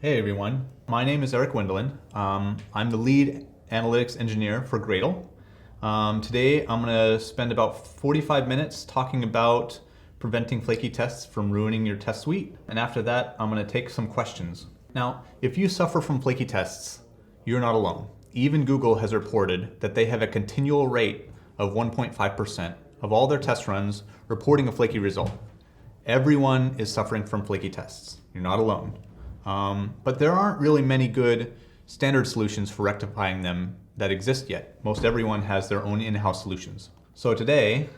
Hey everyone, my name is Eric Wendelin. I'm the lead analytics engineer for Gradle. Today I'm going to spend about 45 minutes talking about preventing flaky tests from ruining your test suite. And after that, I'm going to take some questions. Now, if you suffer from flaky tests, you're not alone. Even Google has reported that they have a continual rate of 1.5% of all their test runs reporting a flaky result. Everyone is suffering from flaky tests. You're not alone. But there aren't really many good standard solutions for rectifying them that exist yet. Most everyone has their own in-house solutions. So today,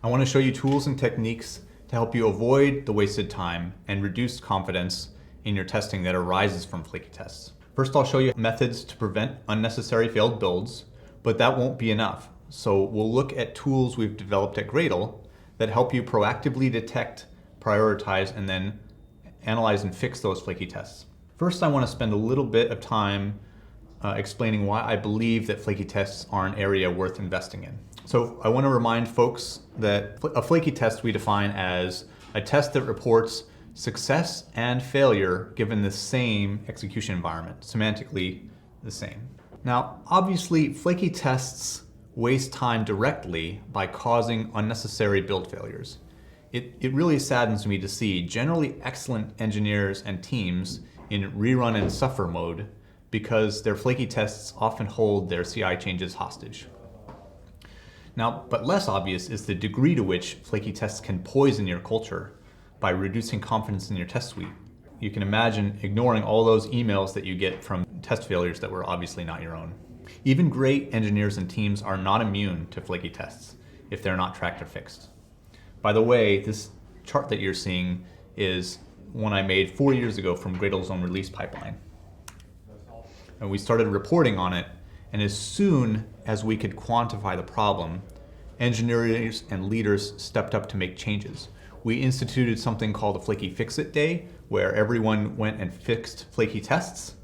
I want to show you tools and techniques to help you avoid the wasted time and reduce confidence in your testing that arises from flaky tests. First, I'll show you methods to prevent unnecessary failed builds, but that won't be enough. So we'll look at tools we've developed at Gradle that help you proactively detect, prioritize, and then analyze and fix those flaky tests. First, I want to spend a little bit of time explaining why I believe that flaky tests are an area worth investing in. So I want to remind folks that a flaky test we define as a test that reports success and failure given the same execution environment, semantically the same. Now, obviously, flaky tests waste time directly by causing unnecessary build failures. It really saddens me to see generally excellent engineers and teams in rerun and suffer mode because their flaky tests often hold their CI changes hostage. Now, but less obvious is the degree to which flaky tests can poison your culture by reducing confidence in your test suite. You can imagine ignoring all those emails that you get from test failures that were obviously not your own. Even great engineers and teams are not immune to flaky tests if they're not tracked or fixed. By the way, this chart that you're seeing is one I made 4 years ago from Gradle's own release pipeline. And we started reporting on it, and as soon as we could quantify the problem, engineers and leaders stepped up to make changes. We instituted something called a Flaky Fix-It Day, where everyone went and fixed flaky tests.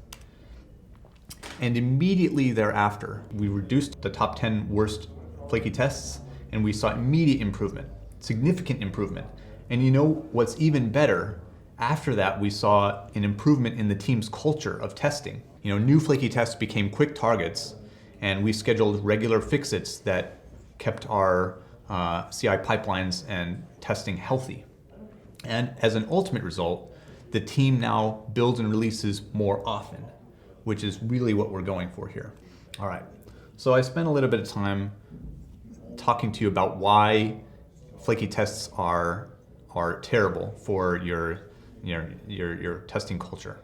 And immediately thereafter, we reduced the top 10 worst flaky tests, and we saw immediate improvement. Significant improvement. And you know what's even better? After that, we saw an improvement in the team's culture of testing. New flaky tests became quick targets, and we scheduled regular fix-its that kept our CI pipelines and testing healthy. And as an ultimate result, the team now builds and releases more often, which is really what we're going for here. All right, so I spent a little bit of time talking to you about why flaky tests are terrible for your testing culture.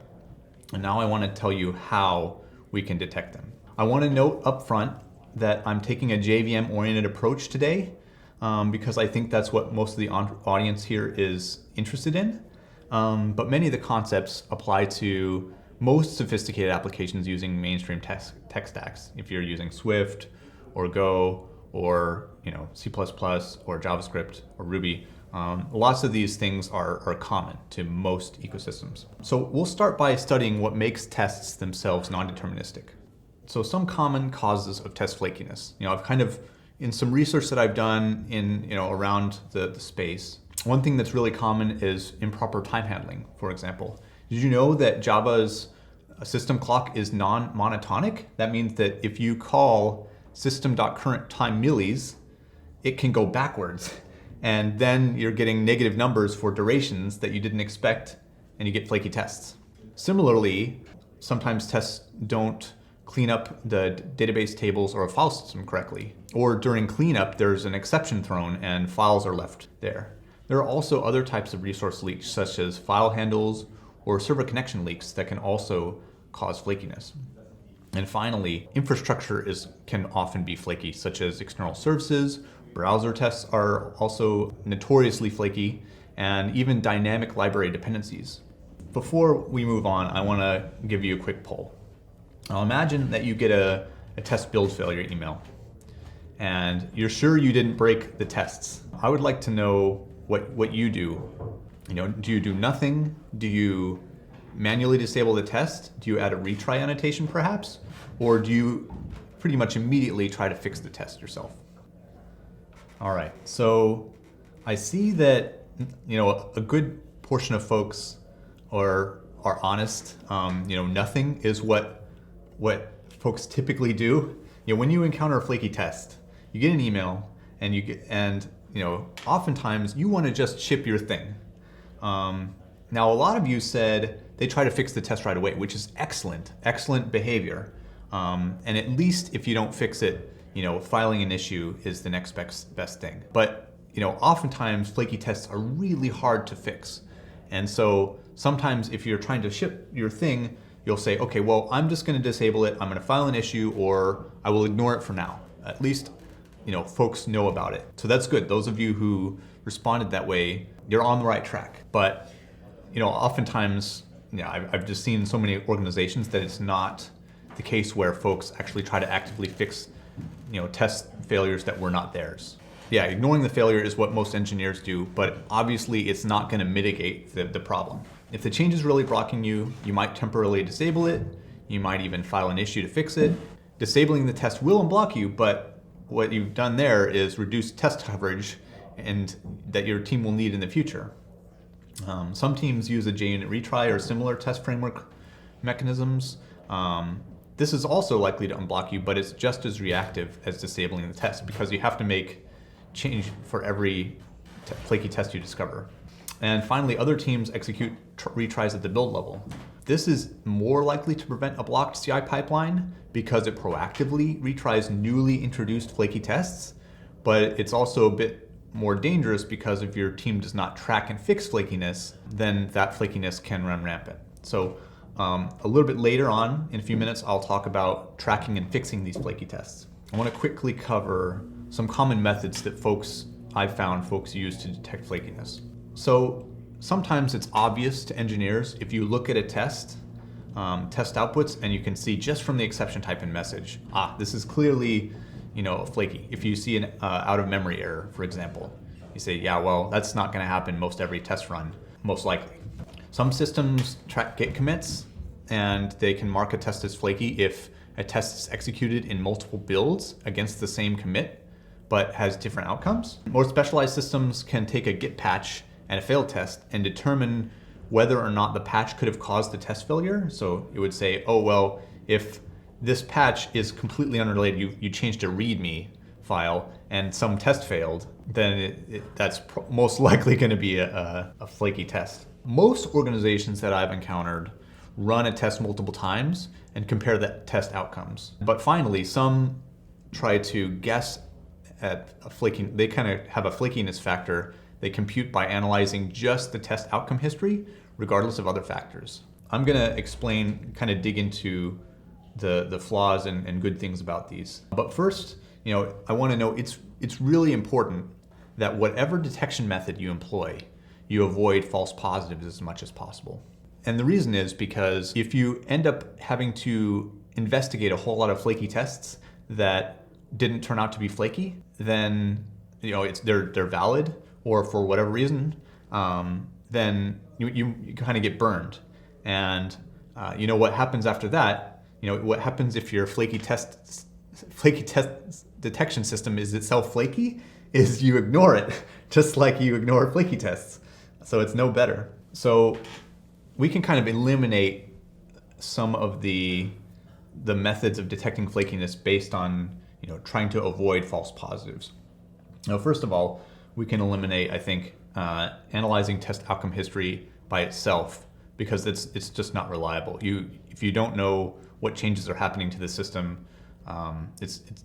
And now I want to tell you how we can detect them. I want to note up front that I'm taking a JVM-oriented approach today because I think that's what most of the audience here is interested in. But many of the concepts apply to most sophisticated applications using mainstream tech stacks. If you're using Swift or Go or C++ or JavaScript or Ruby, lots of these things are common to most ecosystems. So we'll start by studying what makes tests themselves non-deterministic. So some common causes of test flakiness. I've kind of, in some research that I've done in around the space, one thing that's really common is improper time handling, for example. Did you know that Java's system clock is non-monotonic? That means that if you call system.currentTime millis, it can go backwards. And then you're getting negative numbers for durations that you didn't expect, and you get flaky tests. Similarly, sometimes tests don't clean up the database tables or a file system correctly. Or during cleanup, there's an exception thrown and files are left there. There are also other types of resource leaks, such as file handles or server connection leaks that can also cause flakiness. And finally, infrastructure can often be flaky, such as external services. Browser tests are also notoriously flaky, and even dynamic library dependencies. Before we move on, I want to give you a quick poll. Now imagine that you get a test build failure email, and you're sure you didn't break the tests. I would like to know what you do. Do you do nothing? Do you manually disable the test? Do you add a retry annotation perhaps? Or do you pretty much immediately try to fix the test yourself? All right, so I see that a good portion of folks are are honest. Nothing is what folks typically do. When you encounter a flaky test, you get an email and oftentimes you want to just ship your thing. Now, a lot of you said they try to fix the test right away, which is excellent behavior. And at least if you don't fix it, filing an issue is the next best thing. But oftentimes flaky tests are really hard to fix. And so sometimes if you're trying to ship your thing, you'll say, okay, well, I'm just going to disable it. I'm going to file an issue, or I will ignore it for now. At least, folks know about it. So that's good. Those of you who responded that way, you're on the right track. But, oftentimes, I've just seen so many organizations that it's not the case where folks actually try to actively fix, test failures that were not theirs. Yeah, ignoring the failure is what most engineers do, but obviously it's not going to mitigate the problem. If the change is really blocking you, you might temporarily disable it. You might even file an issue to fix it. Disabling the test will unblock you, but what you've done there is reduce test coverage and that your team will need in the future. Some teams use a JUnit retry or similar test framework mechanisms. This is also likely to unblock you, but it's just as reactive as disabling the test because you have to make change for every flaky test you discover. And finally, other teams execute retries at the build level. This is more likely to prevent a blocked CI pipeline because it proactively retries newly introduced flaky tests, but it's also a bit more dangerous because if your team does not track and fix flakiness, then that flakiness can run rampant. So a little bit later on, in a few minutes, I'll talk about tracking and fixing these flaky tests. I want to quickly cover some common methods that I've found folks use to detect flakiness. So sometimes it's obvious to engineers if you look at a test outputs, and you can see just from the exception type and message, this is clearly flaky. If you see an out of memory error, for example, you say, yeah, well, that's not going to happen most every test run, most likely. Some systems track git commits, and they can mark a test as flaky if a test is executed in multiple builds against the same commit, but has different outcomes. More specialized systems can take a git patch and a failed test and determine whether or not the patch could have caused the test failure. So it would say, oh, well, if this patch is completely unrelated, you changed a README file and some test failed, then that's most likely going to be a flaky test. Most organizations that I've encountered run a test multiple times and compare the test outcomes. But finally, some try to guess at they kind of have a flakiness factor they compute by analyzing just the test outcome history, regardless of other factors. I'm going to dig into the flaws and good things about these. But first, I want to know it's really important that whatever detection method you employ, you avoid false positives as much as possible. And the reason is because if you end up having to investigate a whole lot of flaky tests that didn't turn out to be flaky, then they're valid, or for whatever reason, then you kind of get burned. And what happens after that? What happens if your flaky test detection system is itself flaky? Is you ignore it, just like you ignore flaky tests. So it's no better. So we can kind of eliminate some of the methods of detecting flakiness based on trying to avoid false positives. Now, first of all, we can eliminate, I think, analyzing test outcome history by itself, because it's just not reliable. If you don't know what changes are happening to the system,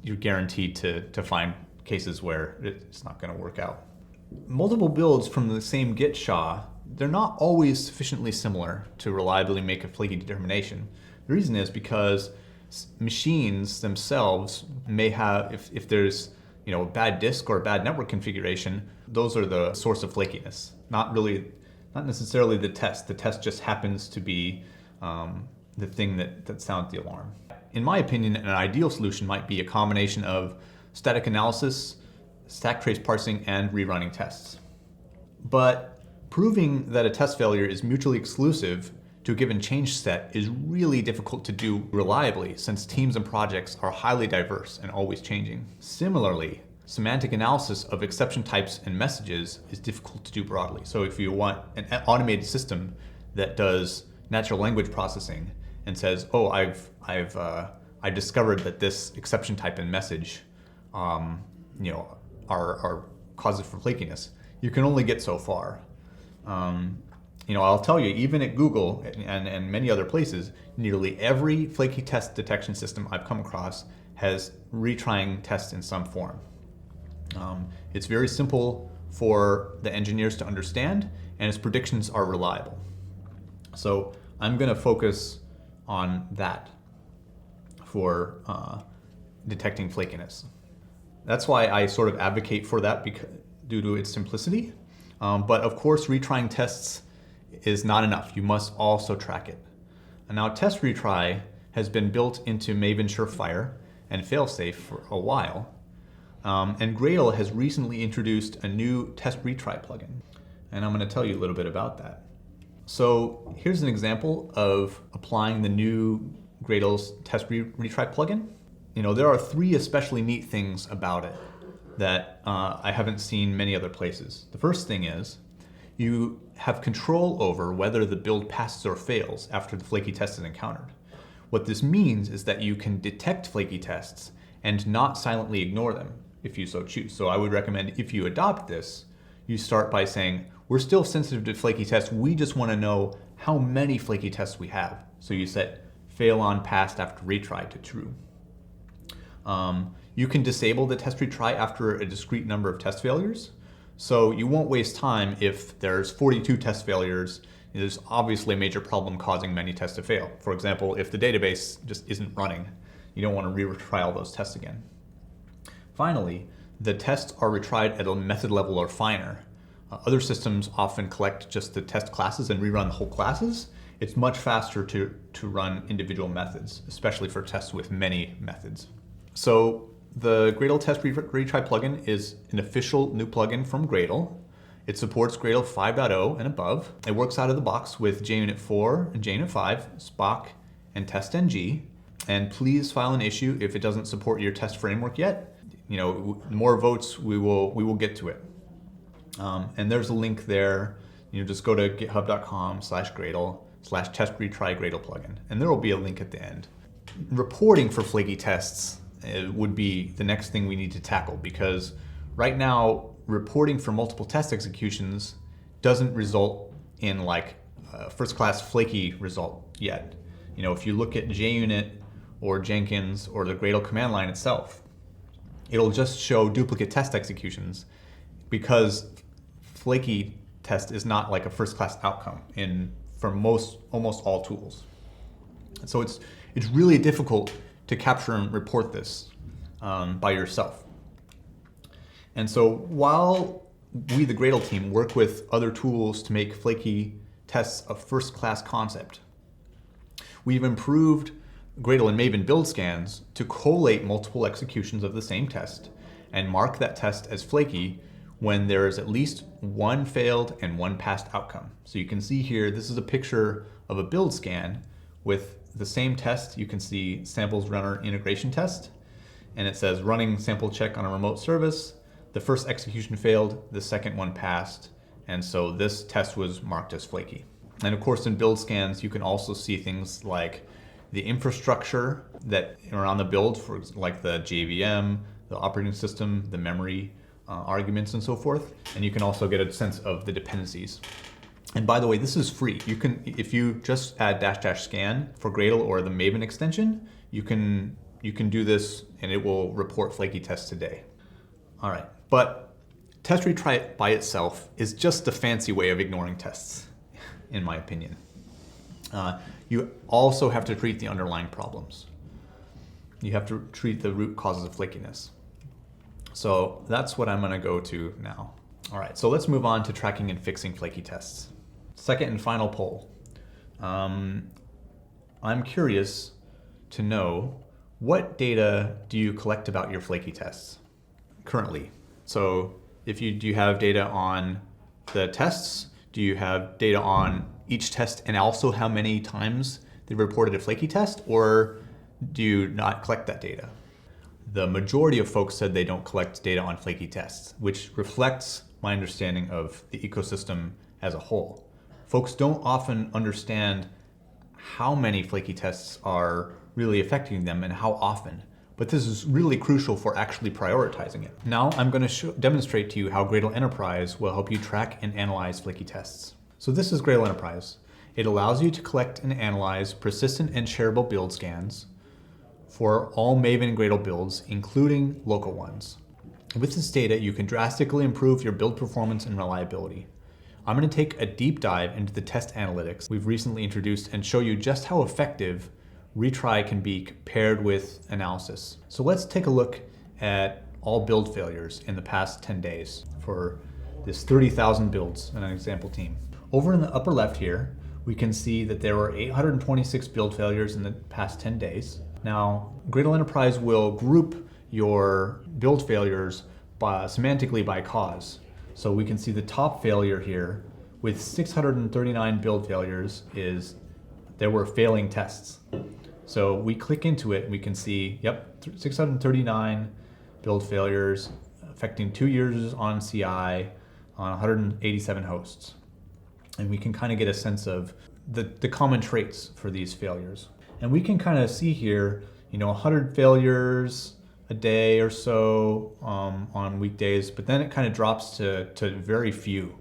you're guaranteed to find cases where it's not going to work out. Multiple builds from the same Git SHA, they're not always sufficiently similar to reliably make a flaky determination. The reason is because machines themselves may have, if there's a bad disk or a bad network configuration, those are the source of flakiness. Not necessarily the test. The test just happens to be the thing that sounds the alarm. In my opinion, an ideal solution might be a combination of static analysis, stack trace parsing, and rerunning tests. But proving that a test failure is mutually exclusive to a given change set is really difficult to do reliably, since teams and projects are highly diverse and always changing. Similarly, semantic analysis of exception types and messages is difficult to do broadly. So if you want an automated system that does natural language processing and says, oh, I've discovered that this exception type and message, are causes for flakiness. You can only get so far. I'll tell you, even at Google and many other places, nearly every flaky test detection system I've come across has retrying tests in some form. It's very simple for the engineers to understand, and its predictions are reliable. So I'm going to focus on that for detecting flakiness. That's why I sort of advocate for that due to its simplicity. But of course, retrying tests is not enough. You must also track it. And now test retry has been built into Maven Surefire and Failsafe for a while. And Gradle has recently introduced a new test retry plugin. And I'm going to tell you a little bit about that. So here's an example of applying the new Gradle's test retry plugin. There are 3 especially neat things about it that I haven't seen many other places. The first thing is you have control over whether the build passes or fails after the flaky test is encountered. What this means is that you can detect flaky tests and not silently ignore them if you so choose. So I would recommend, if you adopt this, you start by saying, we're still sensitive to flaky tests, we just want to know how many flaky tests we have. So you set fail on passed after retry to true. You can disable the test retry after a discrete number of test failures. So you won't waste time if there's 42 test failures. There's obviously a major problem causing many tests to fail. For example, if the database just isn't running, you don't want to retry all those tests again. Finally, the tests are retried at a method level or finer. Other systems often collect just the test classes and rerun the whole classes. It's much faster to run individual methods, especially for tests with many methods. So the Gradle Test Retry plugin is an official new plugin from Gradle. It supports Gradle 5.0 and above. It works out of the box with JUnit 4 and JUnit 5, Spock, and TestNG. And please file an issue if it doesn't support your test framework yet. More votes, we will get to it. And there's a link there. Just go to github.com/Gradle/test-retry Gradle plugin, and there will be a link at the end. Reporting for flaky tests would be the next thing we need to tackle, because right now reporting for multiple test executions doesn't result in like a first-class flaky result yet. If you look at JUnit or Jenkins or the Gradle command line itself, it'll just show duplicate test executions because flaky test is not like a first-class outcome for almost all tools. So it's really difficult to capture and report this by yourself. And so while we, the Gradle team, work with other tools to make flaky tests a first-class concept, we've improved Gradle and Maven build scans to collate multiple executions of the same test and mark that test as flaky when there is at least one failed and one passed outcome. So you can see here, this is a picture of a build scan with the same test. You can see samples runner integration test, and it says running sample check on a remote service. The first execution failed, the second one passed, and so this test was marked as flaky. And of course, in build scans, you can also see things like the infrastructure that around the build, for like the JVM, the operating system, the memory, arguments, and so forth. And you can also get a sense of the dependencies. And by the way, this is free. You can, if you just add --scan for Gradle or the Maven extension, you can do this and it will report flaky tests today. All right, but test retry by itself is just a fancy way of ignoring tests, in my opinion. You also have to treat the underlying problems. You have to treat the root causes of flakiness. So that's what I'm going to go to now. All right, so let's move on to tracking and fixing flaky tests. Second and final poll. I'm curious to know, what data do you collect about your flaky tests currently? So do you have data on the tests? Do you have data on each test and also how many times they reported a flaky test, or do you not collect that data? The majority of folks said they don't collect data on flaky tests, which reflects my understanding of the ecosystem as a whole. Folks don't often understand how many flaky tests are really affecting them and how often. But this is really crucial for actually prioritizing it. Now I'm going to demonstrate to you how Gradle Enterprise will help you track and analyze flaky tests. So this is Gradle Enterprise. It allows you to collect and analyze persistent and shareable build scans for all Maven and Gradle builds, including local ones. With this data, you can drastically improve your build performance and reliability. I'm going to take a deep dive into the test analytics we've recently introduced and show you just how effective retry can be paired with analysis. So let's take a look at all build failures in the past 10 days for this 30,000 builds in an example team. Over in the upper left here, we can see that there were 826 build failures in the past 10 days. Now, Gradle Enterprise will group your build failures semantically by cause. So we can see the top failure here with 639 build failures is there were failing tests. So we click into it and we can see, yep, 639 build failures affecting 2 users on CI on 187 hosts. And we can kind of get a sense of the common traits for these failures. And we can kind of see here, 100 failures a day or so on weekdays, but then it kind of drops to very few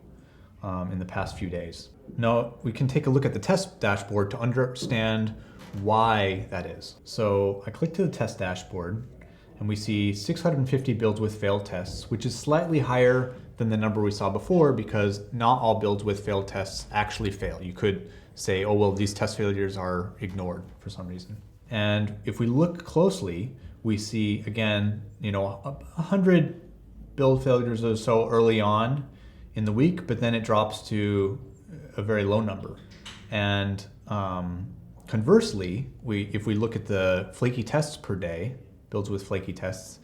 in the past few days. Now we can take a look at the test dashboard to understand why that is. So I click to the test dashboard and we see 650 builds with failed tests, which is slightly higher than the number we saw before because not all builds with failed tests actually fail. You could say, oh, well, these test failures are ignored for some reason. And if we look closely, we see, again, 100 build failures or so early on in the week, but then it drops to a very low number. And conversely, if we look at the flaky tests per day, builds with flaky tests,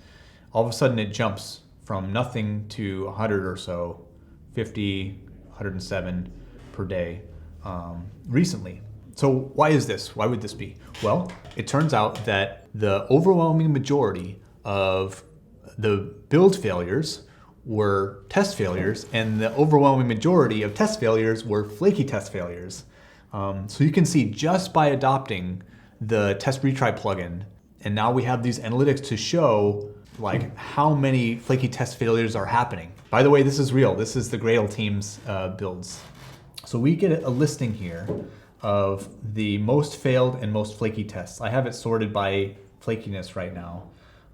all of a sudden it jumps from nothing to 100 or so, 50, 107 per day recently. So why is this? Why would this be? Well, it turns out that the overwhelming majority of the build failures were test failures, and the overwhelming majority of test failures were flaky test failures. So you can see just by adopting the test retry plugin, and now we have these analytics to show like how many flaky test failures are happening. By the way, this is real. This is the Gradle team's builds. So we get a listing here of the most failed and most flaky tests. I have it sorted by flakiness right now,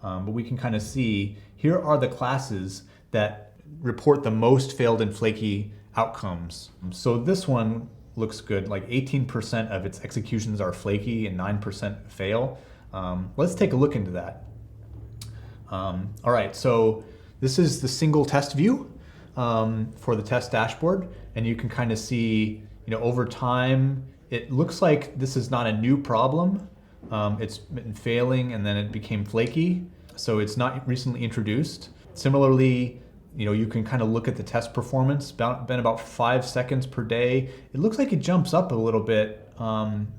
but we can kind of see here are the classes that report the most failed and flaky outcomes. So this one looks good, like 18% of its executions are flaky and 9% fail. Let's take a look into that. All right, so this is the single test view for the test dashboard, and you can kind of see, over time, it looks like this is not a new problem. It's been failing and then it became flaky, so it's not recently introduced. Similarly, you can kind of look at the test performance, been about 5 seconds per day. It looks like it jumps up a little bit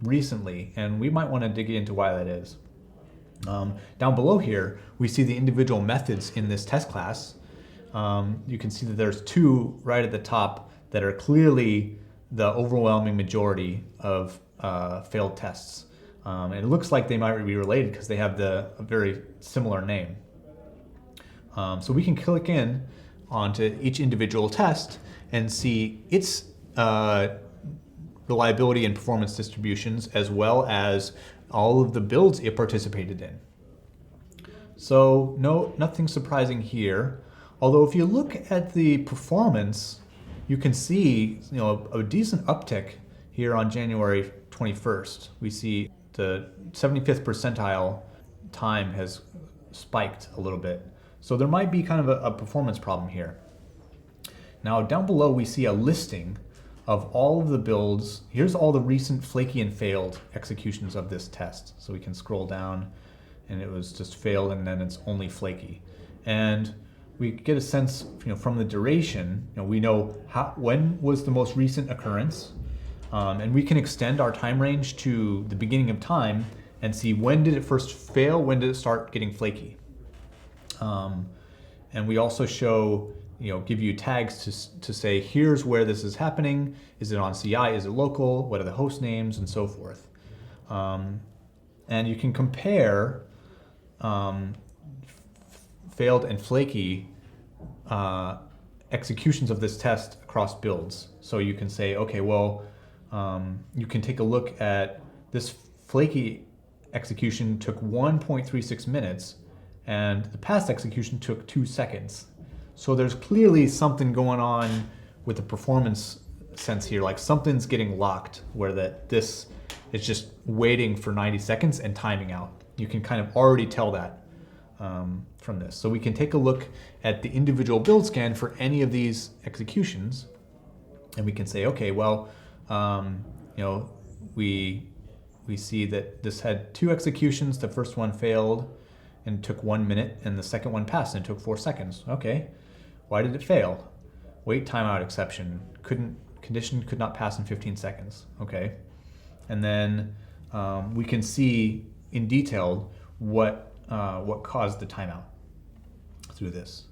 recently, and we might want to dig into why that is. Down below here, we see the individual methods in this test class. You can see that there's 2 right at the top that are clearly the overwhelming majority of failed tests. And it looks like they might be related because they have a very similar name. So we can click in onto each individual test and see its reliability and performance distributions, as well as all of the builds it participated in. So nothing surprising here. Although if you look at the performance, you can see a decent uptick here on January 21st. We see the 75th percentile time has spiked a little bit. So there might be kind of a performance problem here. Now down below we see a listing of all of the builds. Here's all the recent flaky and failed executions of this test. So we can scroll down and it was just failed and then it's only flaky. And we get a sense from the duration, we know when was the most recent occurrence, and we can extend our time range to the beginning of time and see when did it first fail, when did it start getting flaky. And we also show, give you tags to say, here's where this is happening. Is it on CI? Is it local? What are the host names? And so forth. And you can compare failed and flaky executions of this test across builds. So you can say, okay, well, you can take a look at this flaky execution took 1.36 minutes and the past execution took 2 seconds. So there's clearly something going on with the performance sense here, like something's getting locked where this is just waiting for 90 seconds and timing out. You can kind of already tell that from this. So we can take a look at the individual build scan for any of these executions, and we can say, okay, well, we see that this had 2 executions. The first one failed and took 1 minute, and the second one passed and took 4 seconds. Okay, why did it fail? Wait timeout exception. Condition could not pass in 15 seconds. Okay, and then we can see in detail what caused the timeout through this.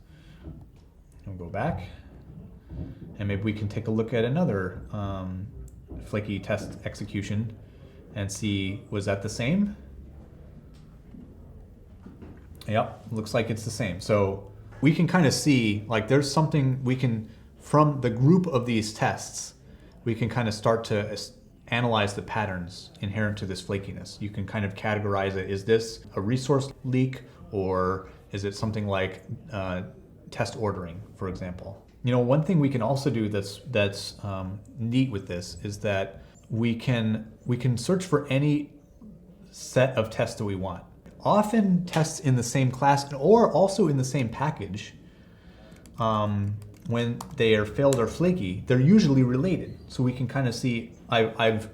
We'll go back, and maybe we can take a look at another flaky test execution and see, was that the same? Yep, looks like it's the same. So we can kind of see, like, there's something we can, from the group of these tests, we can kind of start to analyze the patterns inherent to this flakiness. You can kind of categorize it. Is this a resource leak, or is it something like test ordering, for example? One thing we can also do that's neat with this is that we can search for any set of tests that we want. Often tests in the same class or also in the same package, when they are failed or flaky, they're usually related. So we can kind of see, I've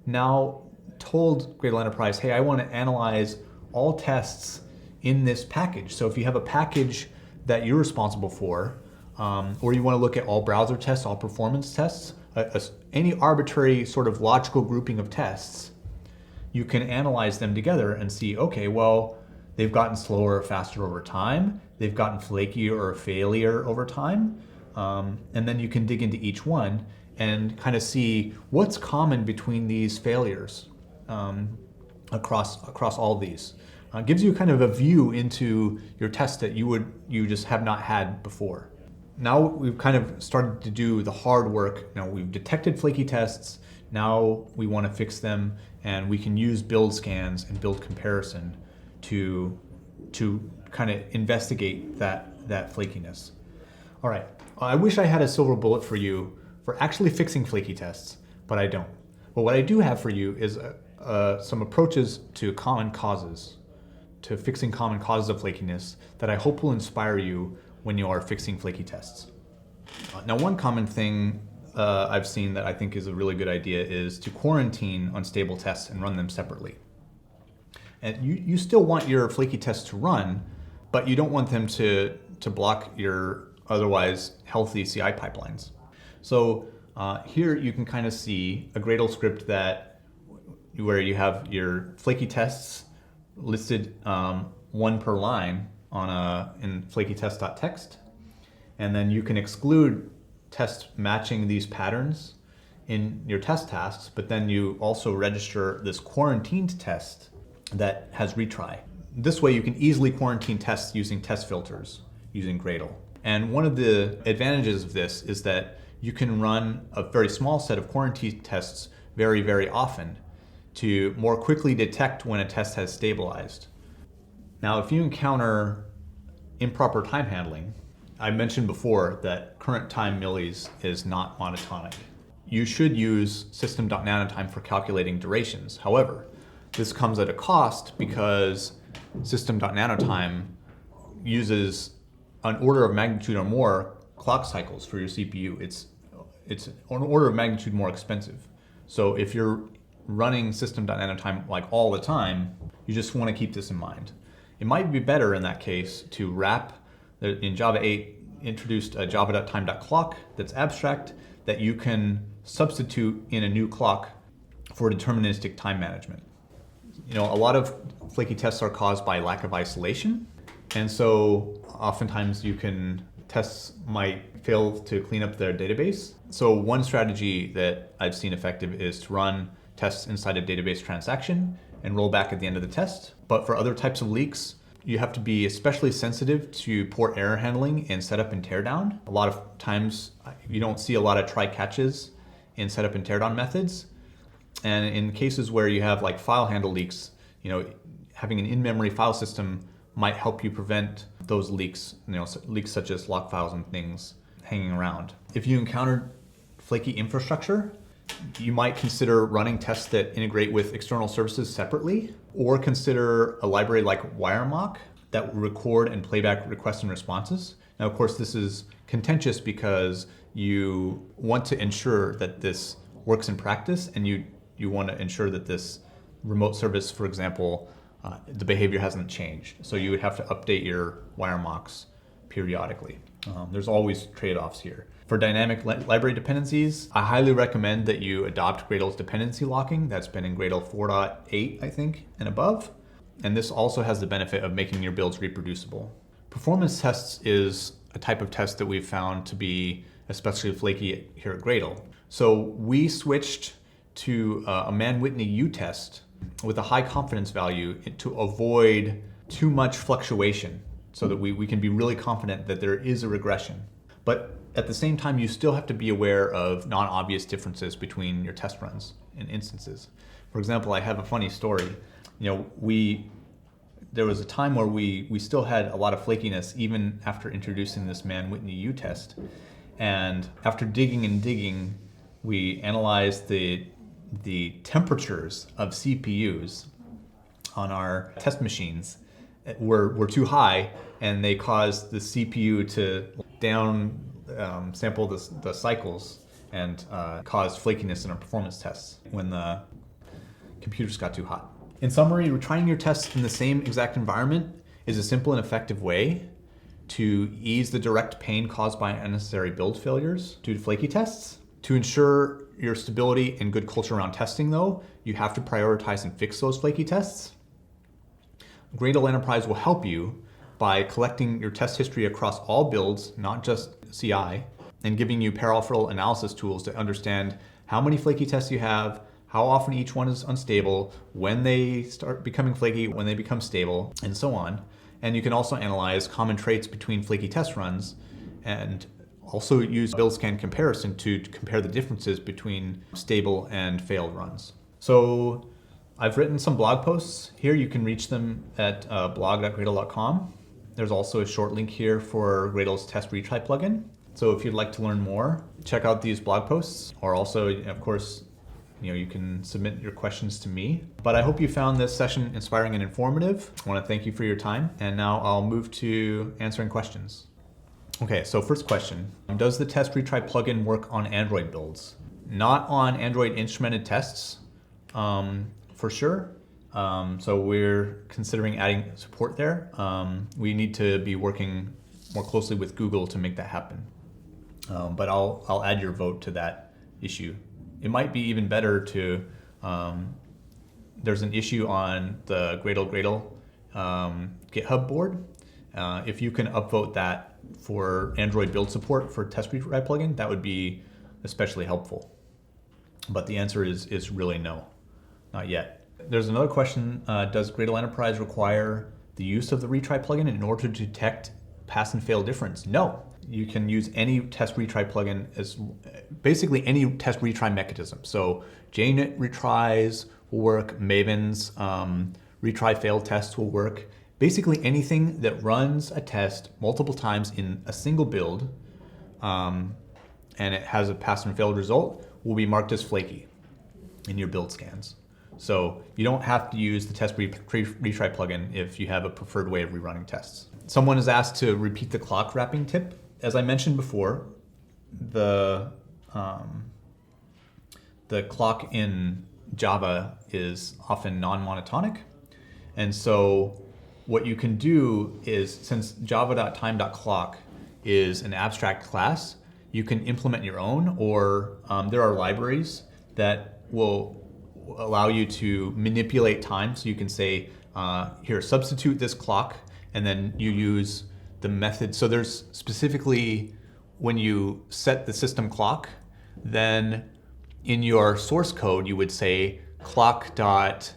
now told Gradle Enterprise, hey, I want to analyze all tests in this package. So if you have a package that you're responsible for, or you want to look at all browser tests, all performance tests, any arbitrary sort of logical grouping of tests, you can analyze them together and see, okay, well, they've gotten slower or faster over time, they've gotten flakier or failure over time, and then you can dig into each one and kind of see what's common between these failures across all these. Gives you kind of a view into your test that you just have not had before. Now we've kind of started to do the hard work. Now we've detected flaky tests. Now we want to fix them, and we can use build scans and build comparison to kind of investigate that flakiness. All right, I wish I had a silver bullet for you for actually fixing flaky tests, but I don't. But what I do have for you is some approaches to common causes, to fixing common causes of flakiness that I hope will inspire you when you are fixing flaky tests. Now, one common thing I've seen that I think is a really good idea is to quarantine unstable tests and run them separately. And you still want your flaky tests to run, but you don't want them to block your otherwise healthy CI pipelines. So here you can kind of see a Gradle script where you have your flaky tests listed one per line in flakytest.txt, and then you can exclude tests matching these patterns in your test tasks, but then you also register this quarantined test that has retry. This way you can easily quarantine tests using test filters using Gradle. And one of the advantages of this is that you can run a very small set of quarantine tests very, very often to more quickly detect when a test has stabilized. Now, if you encounter improper time handling, I mentioned before that current time millis is not monotonic. You should use system.nanotime for calculating durations. However, this comes at a cost because system.nanotime uses an order of magnitude or more clock cycles for your CPU. It's an order of magnitude more expensive. So if you're running system.nanotime like all the time, you just want to keep this in mind. It might be better in that case to wrap, in Java 8, introduced a java.time.clock that's abstract that you can substitute in a new clock for deterministic time management. A lot of flaky tests are caused by lack of isolation, and so oftentimes tests might fail to clean up their database. So one strategy that I've seen effective is to run tests inside a database transaction and roll back at the end of the test. But for other types of leaks, you have to be especially sensitive to poor error handling in setup and teardown. A lot of times you don't see a lot of try catches in setup and teardown methods. And in cases where you have like file handle leaks, having an in-memory file system might help you prevent those leaks, leaks such as lock files and things hanging around. If you encounter flaky infrastructure, you might consider running tests that integrate with external services separately, or consider a library like WireMock that will record and playback requests and responses. Now, of course, this is contentious because you want to ensure that this works in practice, and you want to ensure that this remote service, for example, the behavior hasn't changed. So you would have to update your WireMocks periodically. There's always trade-offs here. For dynamic library dependencies, I highly recommend that you adopt Gradle's dependency locking. That's been in Gradle 4.8, I think, and above. And this also has the benefit of making your builds reproducible. Performance tests is a type of test that we've found to be especially flaky here at Gradle. So we switched to a Mann-Whitney U-test with a high confidence value to avoid too much fluctuation so that we can be really confident that there is a regression. But at the same time, you still have to be aware of non-obvious differences between your test runs and instances. For example, I have a funny story. There was a time where we still had a lot of flakiness even after introducing this Mann-Whitney U-test. And after digging and digging, we analyzed the temperatures of CPUs on our test machines were too high, and they caused the CPU to down sample the cycles and cause flakiness in our performance tests when the computers got too hot. In summary, retrying your tests in the same exact environment is a simple and effective way to ease the direct pain caused by unnecessary build failures due to flaky tests. To ensure your stability and good culture around testing, though, you have to prioritize and fix those flaky tests. Gradle Enterprise will help you by collecting your test history across all builds, not just CI, and giving you peripheral analysis tools to understand how many flaky tests you have, how often each one is unstable, when they start becoming flaky, when they become stable, and so on. And you can also analyze common traits between flaky test runs, and also use build scan comparison to compare the differences between stable and failed runs. So I've written some blog posts here. You can reach them at blog.gradle.com. There's also a short link here for Gradle's test retry plugin. So if you'd like to learn more, check out these blog posts, or also, of course, you can submit your questions to me. But I hope you found this session inspiring and informative. I want to thank you for your time. And now I'll move to answering questions. Okay, so first question. Does the test retry plugin work on Android builds? Not on Android instrumented tests, for sure. So we're considering adding support there. We need to be working more closely with Google to make that happen. But I'll add your vote to that issue. It might be even better to, there's an issue on the Gradle GitHub board. If you can upvote that for Android build support for test retry plugin, that would be especially helpful. But the answer is really no, not yet. There's another question, does Gradle Enterprise require the use of the retry plugin in order to detect pass and fail difference? No. You can use any test retry plugin as basically any test retry mechanism. So JUnit retries will work, Maven's retry fail tests will work. Basically anything that runs a test multiple times in a single build and it has a pass and failed result will be marked as flaky in your build scans. So you don't have to use the test retry plugin if you have a preferred way of rerunning tests. Someone is asked to repeat the clock wrapping tip. As I mentioned before, the clock in Java is often non-monotonic. And so what you can do is, since java.time.clock is an abstract class, you can implement your own, or there are libraries that will allow you to manipulate time. So you can say, here, substitute this clock, and then you use the method. So there's specifically, when you set the system clock, then in your source code, you would say clock dot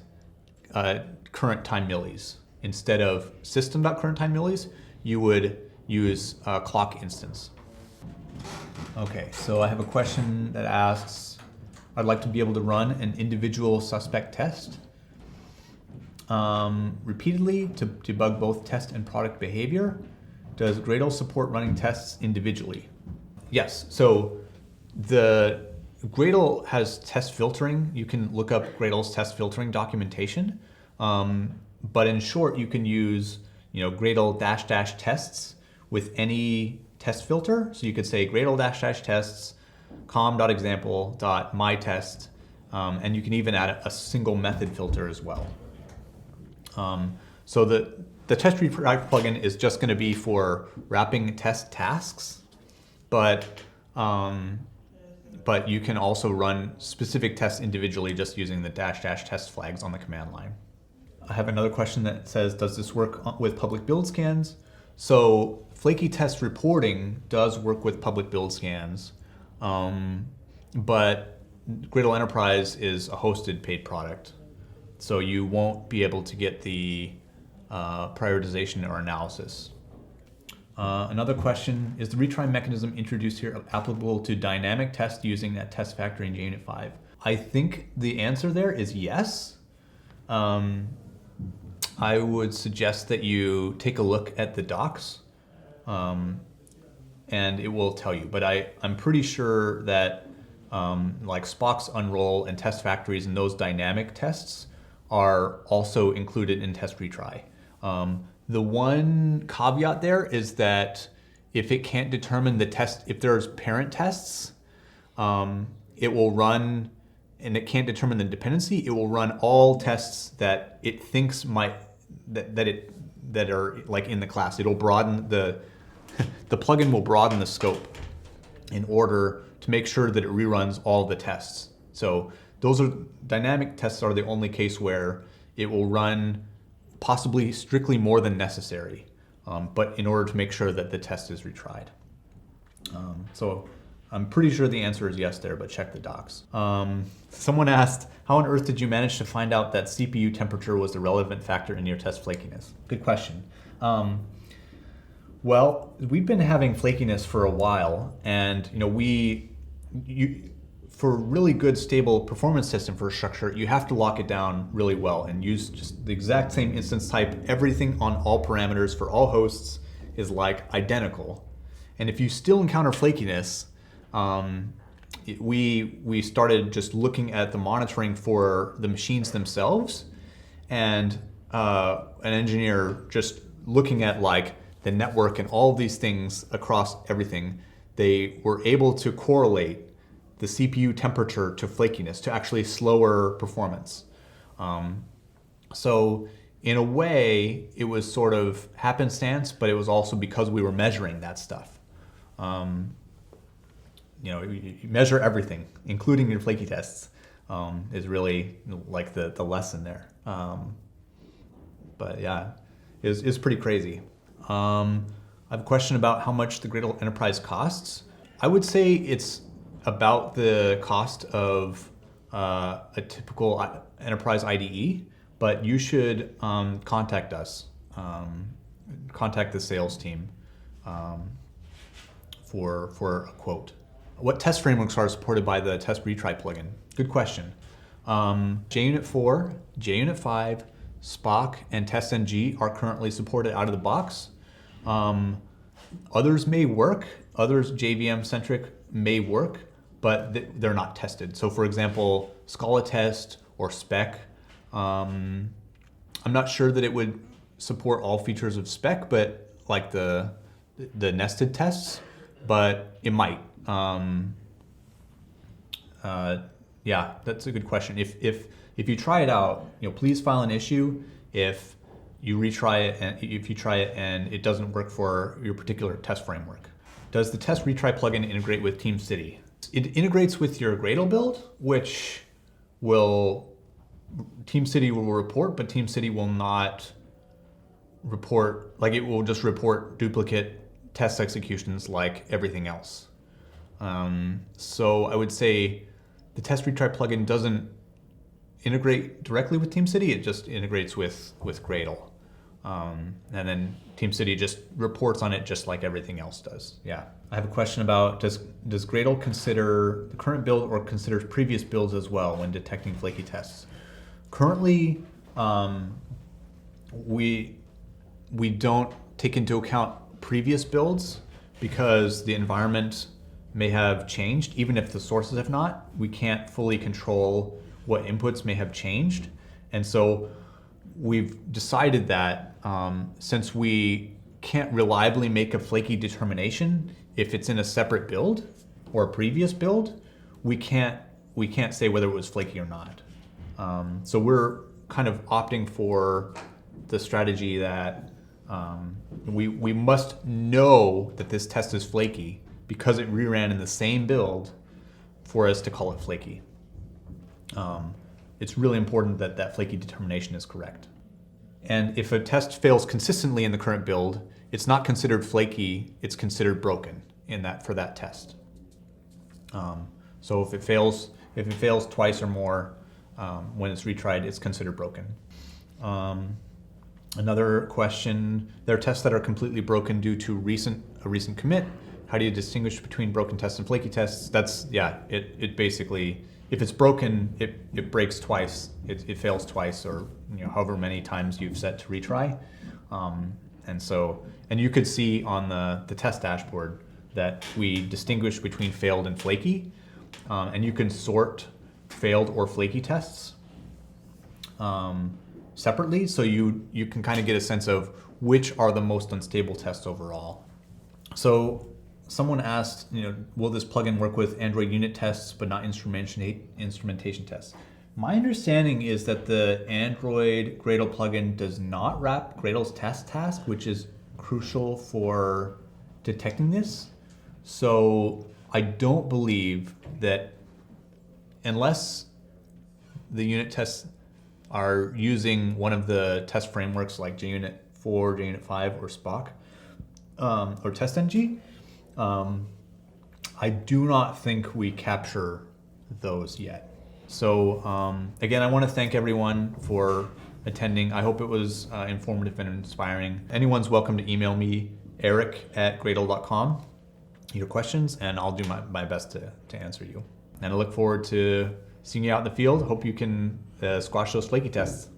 current time millis. Instead of system dot current time millis, you would use clock instance. Okay, so I have a question that asks, I'd like to be able to run an individual suspect test repeatedly to debug both test and product behavior. Does Gradle support running tests individually? Yes, so the Gradle has test filtering. You can look up Gradle's test filtering documentation. But in short, you can use Gradle -- tests with any test filter. So you could say Gradle -- tests com.example.mytest, and you can even add a single method filter as well. So the test retry plugin is just going to be for wrapping test tasks, but you can also run specific tests individually just using the -- test flags on the command line. I have another question that says, does this work with public build scans? So Flaky Test reporting does work with public build scans, but Gradle Enterprise is a hosted paid product. So you won't be able to get the prioritization or analysis. Another question, is the retry mechanism introduced here applicable to dynamic tests using that test factory in JUnit 5? I think the answer there is yes. I would suggest that you take a look at the docs, and it will tell you. But I'm pretty sure that like Spock's unroll and test factories and those dynamic tests are also included in test retry. The one caveat there is that if it can't determine the test, if there's parent tests, it will run, and it can't determine the dependency, it will run all tests that it thinks that are like in the class. It'll broaden the plugin will broaden the scope in order to make sure that it reruns all the tests. So those are dynamic tests are the only case where it will run possibly strictly more than necessary, but in order to make sure that the test is retried. So I'm pretty sure the answer is yes there, but check the docs. Someone asked, how on earth did you manage to find out that CPU temperature was the relevant factor in your test flakiness? Good question. Well, we've been having flakiness for a while, and for really good stable performance test infrastructure, you have to lock it down really well and use just the exact same instance type. Everything on all parameters for all hosts is like identical. And if you still encounter flakiness, we started just looking at the monitoring for the machines themselves, and an engineer just looking at like the network and all of these things across everything. They were able to correlate the CPU temperature to flakiness, to actually slower performance. So in a way, it was sort of happenstance, but it was also because we were measuring that stuff. You measure everything, including your flaky tests, is really like the lesson there. But yeah, it's pretty crazy. I have a question about how much the Gradle Enterprise costs. I would say it's about the cost of a typical enterprise IDE, but you should contact us, contact the sales team for a quote. What test frameworks are supported by the test retry plugin? Good question. JUnit 4, JUnit 5, Spock, and TestNG are currently supported out of the box. Others may work, others JVM-centric may work, but they're not tested. So for example, Scala test or spec, I'm not sure that it would support all features of spec, but like the nested tests, but it might. Yeah, that's a good question. If you try it out, please file an issue if you retry it, and if you try it and it doesn't work for your particular test framework. Does the test retry plugin integrate with TeamCity? It integrates with your Gradle build, which TeamCity will report, but TeamCity will not report, like it will just report duplicate test executions like everything else. So I would say the test retry plugin integrate directly with TeamCity. It just integrates with Gradle. And then TeamCity just reports on it just like everything else does. Yeah. I have a question about, does Gradle consider the current build or considers previous builds as well when detecting flaky tests? Currently, we don't take into account previous builds because the environment may have changed. Even if the sources have not, we can't fully control what inputs may have changed. And so we've decided that since we can't reliably make a flaky determination if it's in a separate build or a previous build, we can't say whether it was flaky or not. So we're kind of opting for the strategy that we must know that this test is flaky because it reran in the same build for us to call it flaky. It's really important that that flaky determination is correct. And if a test fails consistently in the current build, it's not considered flaky, it's considered broken for that test. So if it fails twice or more when it's retried, it's considered broken. Another question, there are tests that are completely broken due to a recent commit. How do you distinguish between broken tests and flaky tests? It basically, if it's broken, it breaks twice, it fails twice, or however many times you've set to retry. And you could see on the test dashboard that we distinguish between failed and flaky, and you can sort failed or flaky tests separately, so you can kind of get a sense of which are the most unstable tests overall. So someone asked, will this plugin work with Android unit tests but not instrumentation tests? My understanding is that the Android Gradle plugin does not wrap Gradle's test task, which is crucial for detecting this. So I don't believe that, unless the unit tests are using one of the test frameworks like JUnit 4, JUnit 5, or Spock, or TestNG, I do not think we capture those yet. So again, I want to thank everyone for attending. I hope it was informative and inspiring. Anyone's welcome to email me, eric@gradle.com, your questions, and I'll do my best to answer you. And I look forward to seeing you out in the field. Hope you can squash those flaky tests.